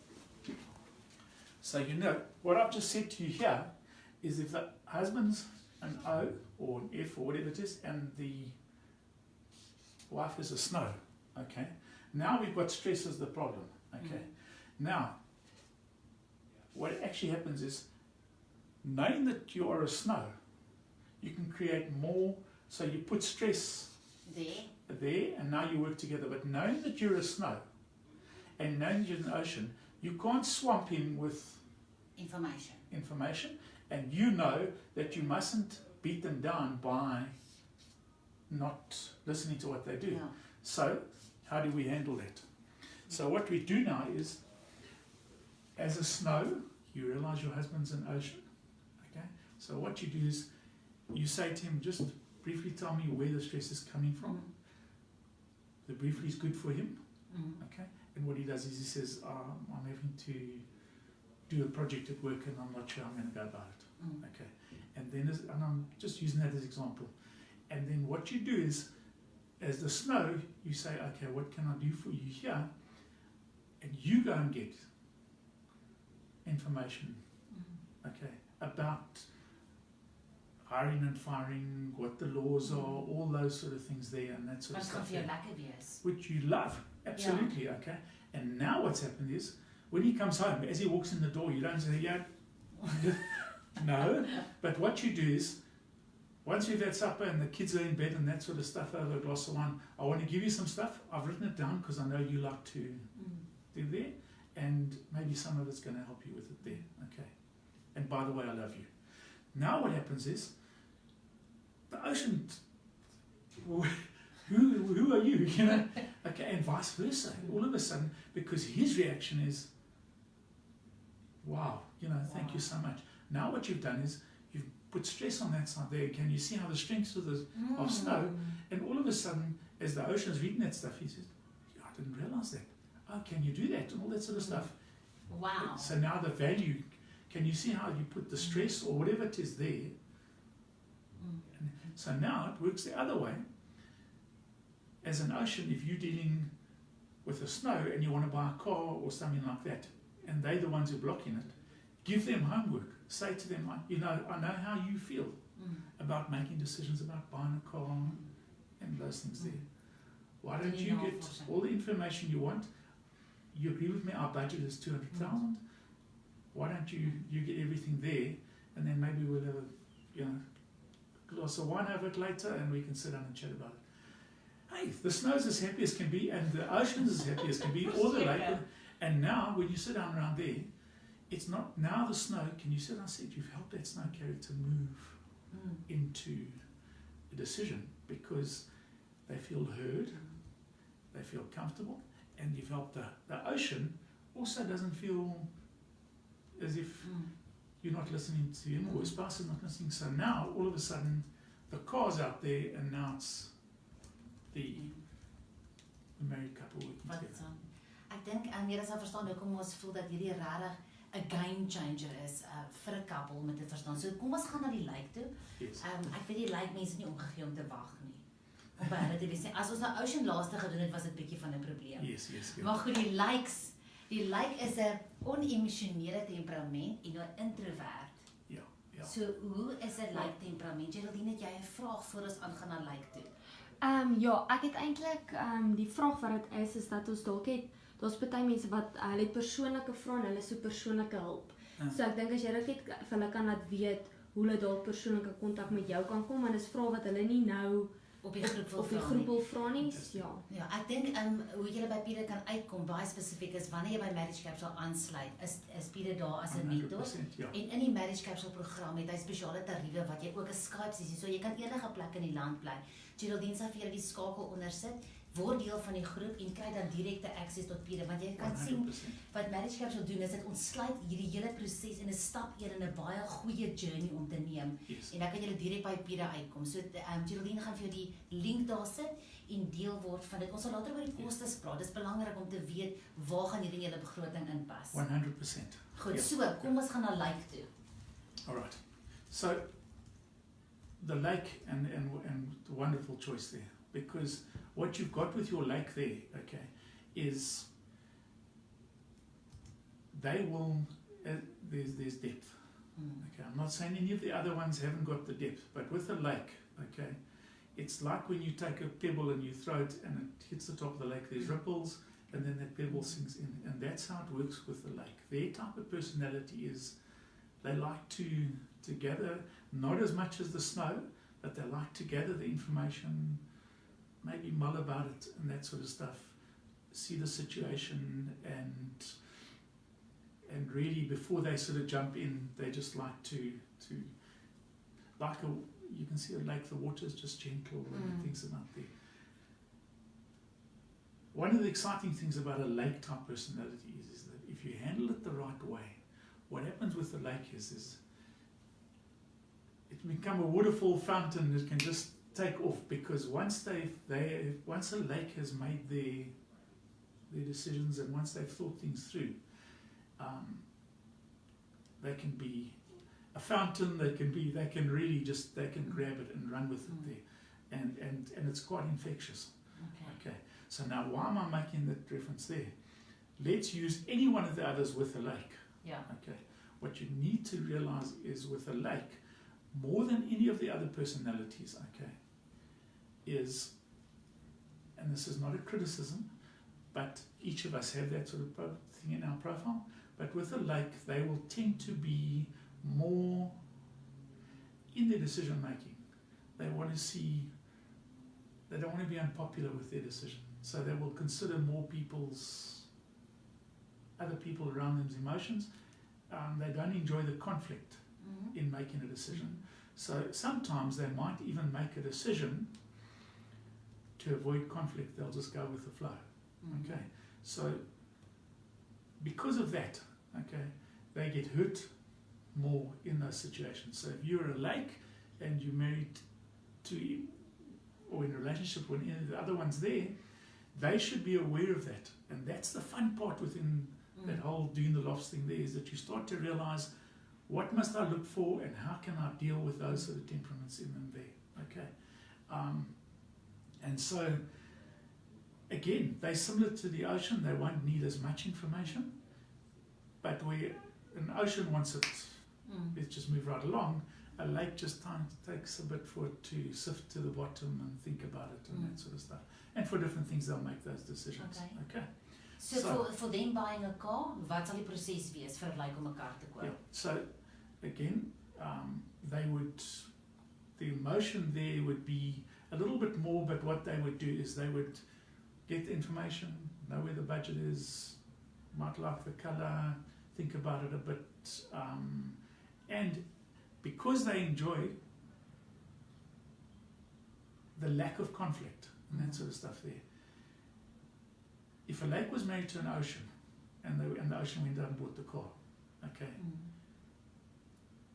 So you know, what I've just said to you here is if the husband's an O or an F or whatever it is, and the wife is a snow, okay? Now we've got stress as the problem, okay? Now, what actually happens is, knowing that you are a snow, you can create more, so you put stress there, and now you work together. But knowing that you're a snow, and knowing you're an ocean, you can't swamp him with information, and you know that you mustn't beat them down by not listening to what they do. Yeah. So, how do we handle that? So what we do now is, as a snow, you realize your husband's an ocean. Okay? So what you do is, you say to him, just briefly tell me where the stress is coming from. The briefly is good for him. Okay? And what he does is he says, I'm having to do a project at work and I'm not sure I'm going to go about it. Okay? And then, and I'm just using that as an example. And then what you do is, as the snow, you say, okay, what can I do for you here? And you go and get information, okay, about hiring and firing, what the laws are, all those sort of things there, and that sort of stuff there, which you love, absolutely, okay. And now what's happened is, when he comes home, as he walks in the door, you don't say, yeah, no, but what you do is, once you've had supper and the kids are in bed and that sort of stuff over a glass of wine, I want to give you some stuff. I've written it down because I know you like to do there, and maybe some of it's going to help you with it there. Okay. And by the way, I love you. Now what happens is, the ocean, who are you? You know? Okay, and vice versa. All of a sudden, because his reaction is, wow, you know, thank you so much. Now what you've done is, you've put stress on that side there. Can you see how the strengths of snow? And all of a sudden, as the ocean's reading that stuff, he says, yeah, I didn't realize that. Oh, can you do that? And all that sort of stuff. Wow. So now the value, can you see how you put the stress or whatever it is there? And so now it works the other way. As an ocean, if you're dealing with a snow and you want to buy a car or something like that, and they're the ones who are blocking it, give them homework. Say to them, you know, I know how you feel about making decisions about buying a car and those things there. Why don't you get all the information you want? You agree with me, our budget is 200,000. Why don't you get everything there, and then maybe we'll have a glass of wine over it later and we can sit down and chat about it. Hey, the snow's as happy as can be, and the ocean's as happy as can be, all the lake. And now, when you sit down around there, it's not now the snow. Can you sit down and say, you've helped that snow carrier to move into a decision because they feel heard, they feel comfortable, and you've helped the ocean also doesn't feel as if you're not listening to him or his spouse is not listening. So now, all of a sudden, the car's out there, and now it's the married couple working together. Ek dink jy sal verstaan hoekom ons voel dat hierdie regtig 'n game changer is vir 'n couple om dit te verstaan. So kom ons gaan na die lake toe. Yes. Ek weet die lake mense nie omgegee om te wag nie. Om by hulle te wees nie. As ons na Ocean laaste gedoen het, was dit bietjie van 'n probleem. Yes. Maar goed, die lake is 'n onemosionele temperament en 'n introvert. Ja. So hoe is 'n lake temperament? Geraldine, het jy 'n vraag voor ons aangaan na lake toe? Ja, ek het eintlik die vraag wat dit is dat ons dalk het, daar's baie mense wat hulle het persoonlike vrae en hulle soek persoonlike hulp. So ek dink as jy dit net vir hulle kan laat weet hoe hulle dalk persoonlike kontak met jou kan kom, want dit is vrae wat hulle nie nou op die groep wil vra nie. Ja, ek dink hoe jy by Pieter kan uitkom baie spesifiek is wanneer jy by Marriage Capsule aansluit, is Pieter daar as 'n mentor. Ja. En in die Marriage Capsule program het hy spesiale tariewe wat jy ook 'n Skype sessie, so jy kan enige plek in die land bly. Geraldine sal vir julle die skakel ondersit, word deel van die groep en kry dan direkte access tot Pieter, want jy kan 100%. Sien wat Marriage Capsule doen is dit ontsluit hierdie hele proses in 'n stap 1 en 'n baie goeie journey om te neem. Yes. En dan kan jy direk by Pieter uitkom. So Geraldine gaan vir jou die link daar sit en deel word van dit. Ons sal later oor die kostes praat. Dit is belangrik om te weet waar gaan hierdie in julle begroting inpas. 100%. Goed, so kom ons gaan na lake toe. Alright. So the lake and the wonderful choice there, because what you've got with your lake there, okay, is they will there's depth. Okay, I'm not saying any of the other ones haven't got the depth, but with the lake, okay, it's like when you take a pebble and you throw it and it hits the top of the lake. There's ripples and then that pebble sinks in. And that's how it works with the lake. Their type of personality is they like to gather, not as much as the snow, but they like to gather the information, maybe mull about it and that sort of stuff, see the situation, and really before they sort of jump in, they just like to like you can see a lake, the water is just gentle and things are not there. One of the exciting things about a lake type personality is that if you handle it the right way, what happens with the lake is it can become a waterfall fountain that can just take off, because once once a lake has made their decisions and once they've thought things through, they can be a fountain. They can really just grab it and run with it there, and it's quite infectious. Okay. So now, why am I making that reference there? Let's use any one of the others with a lake. Yeah. Okay. What you need to realize is with a lake, more than any of the other personalities, okay, is, and this is not a criticism, but each of us have that sort of thing in our profile, but with a lake, they will tend to be more in their decision making. They want to see, they don't want to be unpopular with their decision, so they will consider more other people around them's emotions. They don't enjoy the conflict in making a decision. So sometimes they might even make a decision to avoid conflict. They'll just go with the flow. Okay. So because of that, okay, they get hurt more in those situations. So if you're a lake and you're married to, or in a relationship with any of the other ones there, they should be aware of that. And that's the fun part within that whole doing the lofts thing there, is that you start to realize, what must I look for and how can I deal with those sort of temperaments in them there? Okay. And so, again, they're similar to the ocean. They won't need as much information. But where an ocean wants it, let's just move right along, a lake just takes a bit for it to sift to the bottom and think about it and that sort of stuff. And for different things, they'll make those decisions. Okay. So for them buying a car, wat sal die proses wees vir 'n lake om 'n kar te koop? Yeah. So again, the emotion there would be a little bit more, but what they would do is they would get the information, know where the budget is, might like the colour, think about it a bit, and because they enjoy the lack of conflict and that sort of stuff there. If a lake was married to an ocean and the ocean went out and bought the car, okay,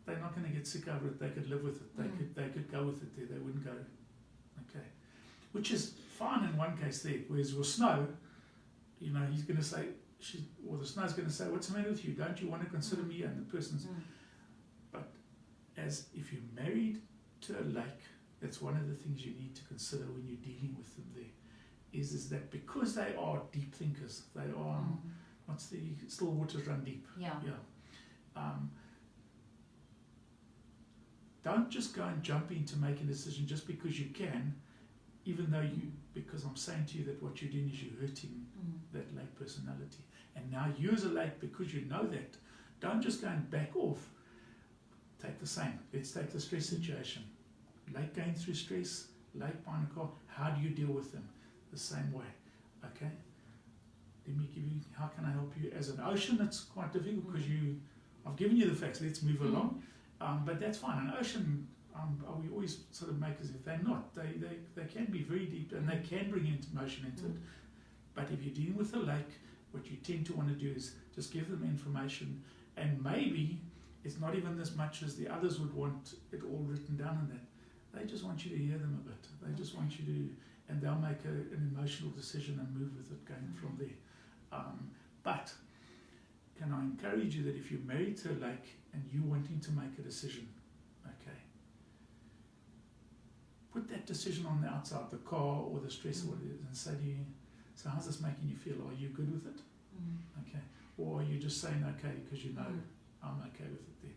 they're not going to get sick over it. They could live with it. They could go with it there. They wouldn't go, okay, which is fine in one case there. Whereas with snow, he's going to say, or the snow's going to say, what's the matter with you? Don't you want to consider me? And the person's, but as if you're married to a lake, that's one of the things you need to consider when you're dealing with them there. Is that because they are deep thinkers, they are, still waters run deep. Yeah. Don't just go and jump into making a decision just because you can, even though because I'm saying to you that what you're doing is you're hurting that lake personality. And now you as a lake, because you know that, don't just go and back off. Take the same. Let's take the stress situation. Lake going through stress, lake buying a car, how do you deal with them? The same way, okay? Let me give you, how can I help you? As an ocean, it's quite difficult because I've given you the facts, let's move along. But that's fine. An ocean, we always sort of make as if they're not. They can be very deep and they can bring emotion into it. But if you're dealing with a lake, what you tend to want to do is just give them information, and maybe it's not even as much as the others would want it all written down in that. They just want you to hear them a bit. They just want you to, and they'll make an emotional decision and move with it going from there. But can I encourage you that if you're married to a lake and you're wanting to make a decision, okay, put that decision on the outside, the car or the stress or what it is, and say to you, so how's this making you feel? Are you good with it? Okay. Or are you just saying okay because you know I'm okay with it there?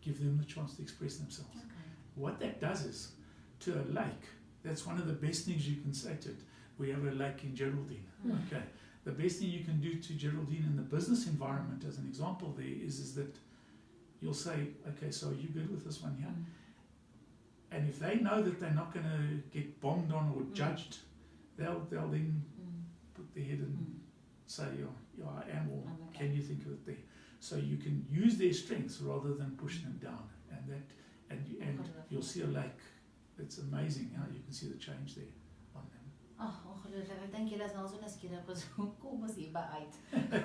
Give them the chance to express themselves. Okay. What that does is, to a lake, that's one of the best things you can say to it. We have a lake in Geraldine. Okay. the best thing you can do to Geraldine in the business environment, as an example there, is that you'll say, okay, so are you good with this one here? And if they know that they're not going to get bombed on or judged, they'll then put their head and say, yeah, I am, or can you think of it there? So you can use their strengths rather than push them down, and you'll see it's amazing how you can see the change there on them. Ongelooflik. Ek dink julle is nou so nuuskierig as hoe kom ons hierby uit?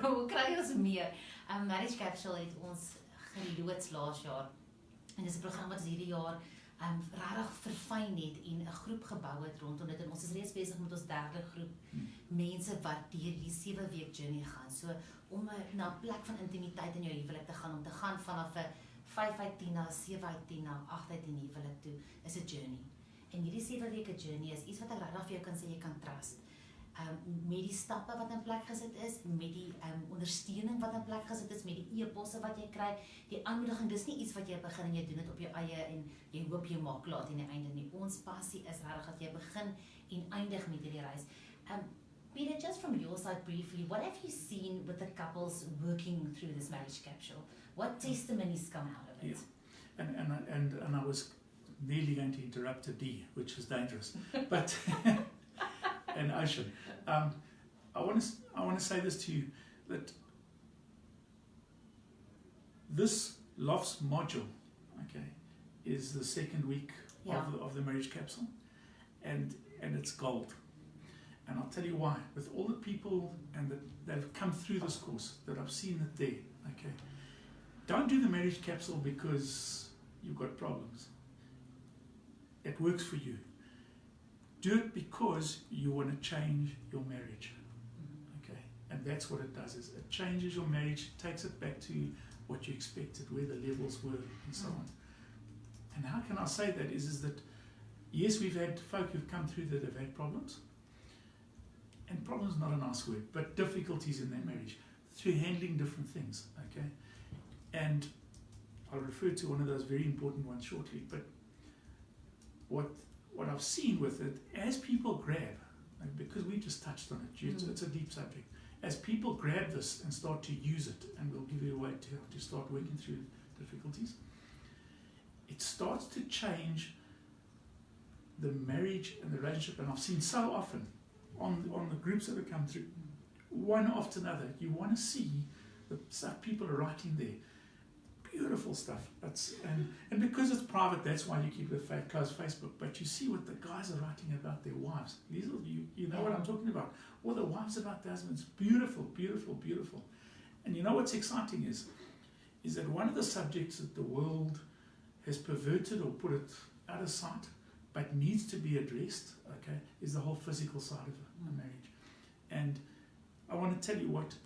Hoe kry ons meer? Marriage Capsule het ons geloods laas jaar. En dis 'n program wat ons hierdie jaar regtig verfyn het en 'n groep gebou het rondom dit, en ons is reeds besig met ons derde groep mense wat deur hierdie 7-week journey gaan. So om na 'n plek van intimiteit in jou huwelik te gaan, om te gaan vanaf 'n 5 uit 10 na 7 uit 10 na 8 uit 10 huwelik toe, is 'n journey. En hierdie 7 weke journey is iets wat ek regtig vir jou kan sê jy kan trust. Met die stappe wat in plek gesit is, met die ondersteuning wat in plek gesit is, met die e-posse wat jy kry, die aanmoediging, dis nie iets wat jy begin en jy doen dit op jou eie en jy hoop jy maak klaar teen die einde nie. Ons passie is regtig dat jy begin en eindig met hierdie reis. Peter, just from your side briefly, what have you seen with the couples working through this marriage capsule? What testimonies come out of it? Yeah. And I was nearly going to interrupt a D, which was dangerous, but an ocean. I want to say this to you, that this Lofts module, okay, is the second week of the marriage capsule, and it's gold. And I'll tell you why. With all the people that have come through this course, that I've seen it there, okay, don't do the marriage capsule because you've got problems. It works for you. Do it because you want to change your marriage, okay? And that's what it does, is it changes your marriage, takes it back to what you expected, where the levels were, and so on. And how can I say that is that, yes, we've had folk who've come through that have had problems, and problems is not a nice word, but difficulties in their marriage, through handling different things, okay? And I'll refer to one of those very important ones shortly, but what I've seen with it, as people grab, because we just touched on it, it's a deep subject, as people grab this and start to use it, and we'll give you a way to start working through difficulties, it starts to change the marriage and the relationship. And I've seen so often on the groups that have come through, one after another, you want to see the stuff people are writing there. Beautiful stuff. And because it's private, that's why you keep it close Facebook. But you see what the guys are writing about their wives. You know what I'm talking about. Or the wives about their husbands. Beautiful, beautiful, beautiful. And you know what's exciting is that one of the subjects that the world has perverted or put it out of sight, but needs to be addressed, okay, is the whole physical side of a marriage. And I want to tell you what,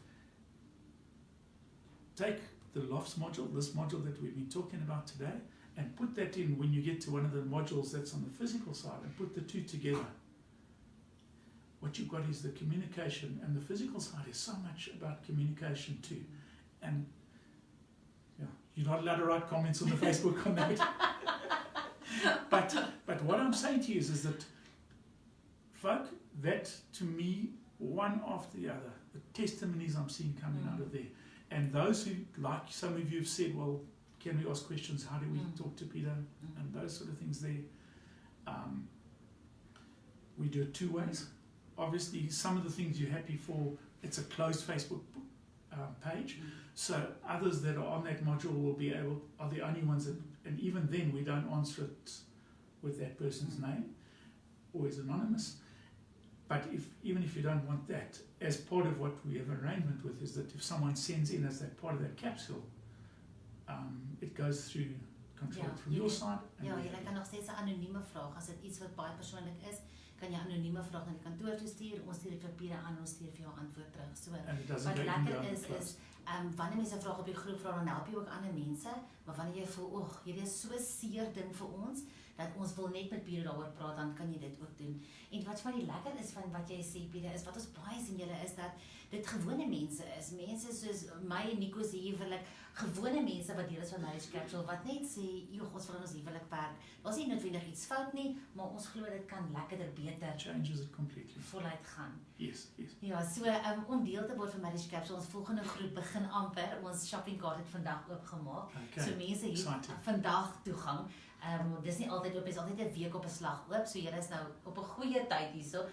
take the Lofts module, this module that we've been talking about today, and put that in when you get to one of the modules that's on the physical side, and put the two together. What you've got is the communication, and the physical side is so much about communication too. And yeah, you're not allowed to write comments on the Facebook on that. But what I'm saying to you is that, folk, that to me, one after the other, the testimonies I'm seeing coming out of there. And those who, like some of you have said, well, can we ask questions? How do we talk to Peter? And those sort of things there. We do it two ways. Obviously, some of the things you're happy for, it's a closed Facebook page. So others that are on that module are the only ones that, and even then we don't answer it with that person's name, always anonymous. But even if you don't want that, as part of what we have arrangement with is that if someone sends in as that part of that capsule, it goes through control from your side. Ja, jy kan nog steeds 'n anonieme vraag, as dit iets wat baie persoonlik is, kan jy anonieme vraag na die kantoor toe stuur, ons stuur dit vir Peter aan, ons stuur vir jou antwoord terug. So wat lekker is wanneer mense vrae op die groep vra, dan help jy ook ander mense, maar wanneer jy voel, hierdie is so seer ding vir ons, dat ons wil net met Pieter daaroor praat, dan kan jy dit ook doen. En wat vir my die lekker is van wat jy sê, Pieter, is wat ons baie sien julle is dat dit gewone mense is. Mense soos my en Nico se huwelik, gewone mense wat deel is van Marriage Capsule, wat net sê, joh, ons wil in ons huwelik werk. Daar's nie noodwendig iets fout nie, maar ons glo dit kan lekkerder, beter Changes it completely. voluit gaan. Yes, yes. Ja, so om deel te word van Marriage Capsule, ons volgende groep begin amper, ons shoppingkaart het vandag oopgemaak. Okay. So mense het Exciting. vandag toegang. Dis nie altyd oop, is altyd 'n week op 'n slag oop, so julle is nou op 'n goeie tyd hierso.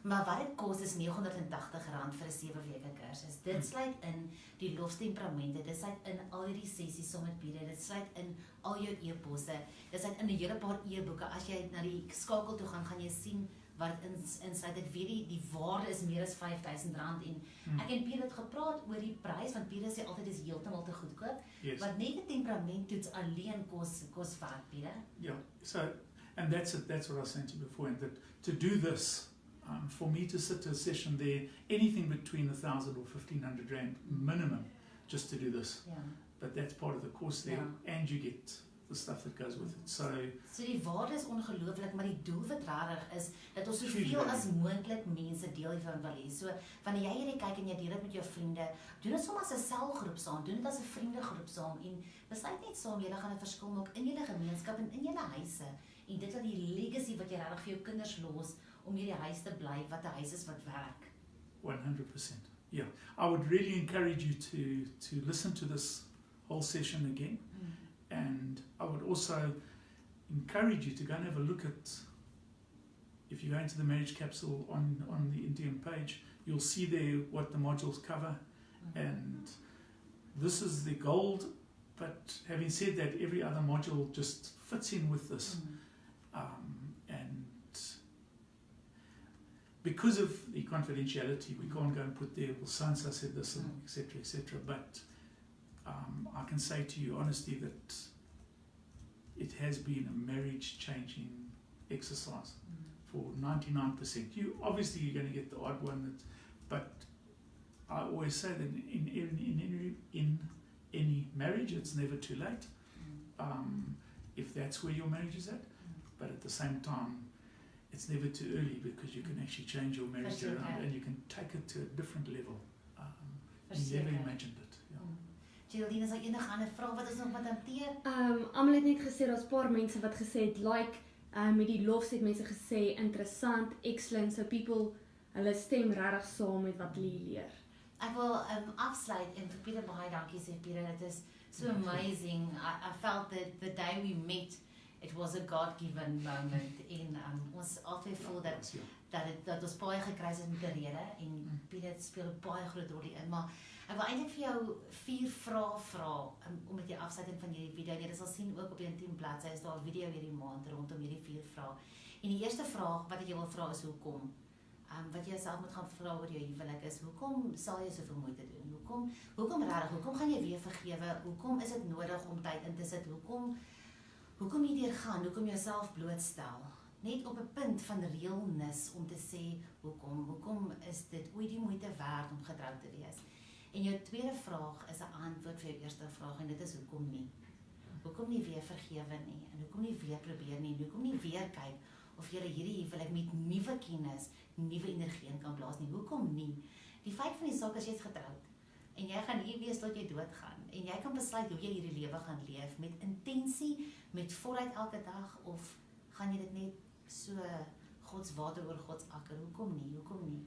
Maar wat dit kos is R980 vir 'n 7 weke kursus. Dit sluit in die loftemperamente, dit sluit in al hierdie sessies saam met Pieter, dit sluit in al jou e-posse, dit sluit in 'n hele paar e-boeke. As jy na die skakel toe gaan, gaan jy sien wat insluit. Ek weet die waarde is meer as R5,000 en ek en Pieter het gepraat oor die prys, want Pieter sê altyd is heeltemal te goedkoop. Yes. Want net 'n temperamenttoets alleen kos wat, Pieter. Yeah. So, and that's it. That's what I was saying to you before. And that to do this, for me to sit a session there, anything between $1,000 or R1,500 minimum, just to do this. Ja. But that's part of the course there, and you get the stuff that goes with it. So die waarde is ongelooflik, maar die doelwit regtig is dat ons Huge soveel value. as moontlik mense deel hiervan wil hê. So wanneer jy hierdie kyk en jy deel dit met jou vriende, doen dit soms as 'n selgroep saam, doen dit as 'n vriendegroep saam en besluit net saam julle gaan 'n verskil maak in julle gemeenskap en in julle huise. En dit wat die legacy wat jy regtig vir jou kinders los om hierdie huis te bly wat 'n huis is wat werk. 100%. Yeah. I would really encourage you to listen to this whole session again. And I would also encourage you to go and have a look at, if you go into the Marriage Capsule on the Indian page, you'll see there what the modules cover. And this is the gold, but having said that, every other module just fits in with this. And because of the confidentiality, we can't go and put there, well, so-and-so said this, and etc., etc. But I can say to you honestly that it has been a marriage-changing exercise for 99%. Obviously you're going to get the odd one, but I always say that in any marriage, it's never too late. If that's where your marriage is at, but at the same time, it's never too early because you can actually change your marriage around and you can take it to a different level. You never imagined it. Geraldine, is daar enige ander vrae wat ons nog moet hanteer? Almal het net gesê daar's 'n paar mense wat gesê het like met die lofs het mense gesê interessant, excellent, so people hulle stem regtig saam met wat hulle leer. Ek wil afsluit en vir Pieter baie dankie sê Pieter, it is so amazing. I felt that the day we met, it was a God-given moment en ons altyd voel dat ons baie gekruis het met 'n rede en Pieter speel 'n baie groot rol in, maar ek wil eintlik vir jou 4 vrae vra om met die afsluiting van hierdie video. Jy sal sien ook op die intiem bladsy is daar 'n video hierdie maand rondom hierdie 4 vrae. En die eerste vraag wat ek jou wil vra is hoekom? Wat jy jouself moet gaan vra oor jou huwelik is, hoekom sal jy soveel moeite doen? Hoekom regtig? Hoekom gaan jy weer vergewe? Hoekom is dit nodig om tyd in te sit? Hoekom hierdeur gaan? Hoekom jouself blootstel? Net op 'n punt van realness om te sê hoekom is dit ooit die moeite werd om getroud te wees? En jou tweede vraag is 'n antwoord vir jou eerste vraag en dit is hoekom nie? Hoekom nie weer vergewe nie? En hoekom nie weer probeer nie? En hoekom nie weer kyk of jy hierdie huwelik met nuwe kennis, nuwe energie in kan blaas nie? Hoekom nie? Die feit van die saak is jy's getroud en jy gaan hier wees tot jy doodgaan en jy kan besluit hoe jy hierdie lewe gaan leef met intensie, met volheid elke dag of gaan jy dit net so Gods water oor Gods akker? Hoekom nie? Hoekom nie?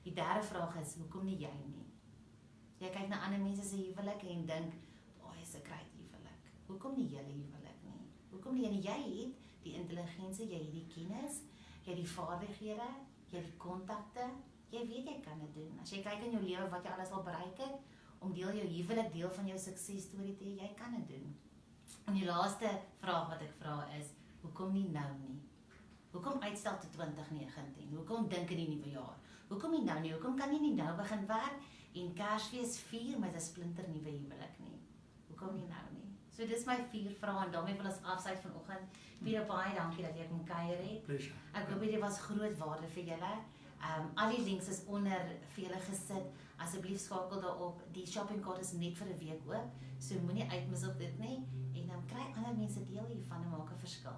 Die derde vraag is hoekom nie jy nie? Jy kyk na ander mense se huwelik en dink, is 'n great huwelik. Hoekom nie julle huwelik nie? Hoekom nie? En jy het die intelligensie, jy het die kennis, jy het die vaardighede, jy het die kontakte, jy weet jy kan dit doen. As jy kyk in jou lewe wat jy alles al bereik het, om deel jou huwelik, deel van jou suksesstorie te hê, jy kan dit doen. En die laaste vraag wat ek vra is, hoekom nie nou nie? Hoekom uitstel tot 2019? Hoekom dink in die nuwe jaar? Hoekom nie nou nie? Hoekom kan jy nie nou begin werk en Kersfees vier met 'n splinter nuwe huwelik nie? Hoekom nie nou nie? So dis my 4 vrae en daarmee wil ons afsluit vanoggend. Pieter, baie dankie dat jy kom kuier het. Pleasure. Ek hoop dit was groot waarde vir julle. Al die links is onder vir julle gesit. Asseblief skakel daarop. Die shoppingkaart is net vir 'n week oop, so moenie uitmis op dit nie en dan kry ander mense deel hiervan en maak 'n verskil.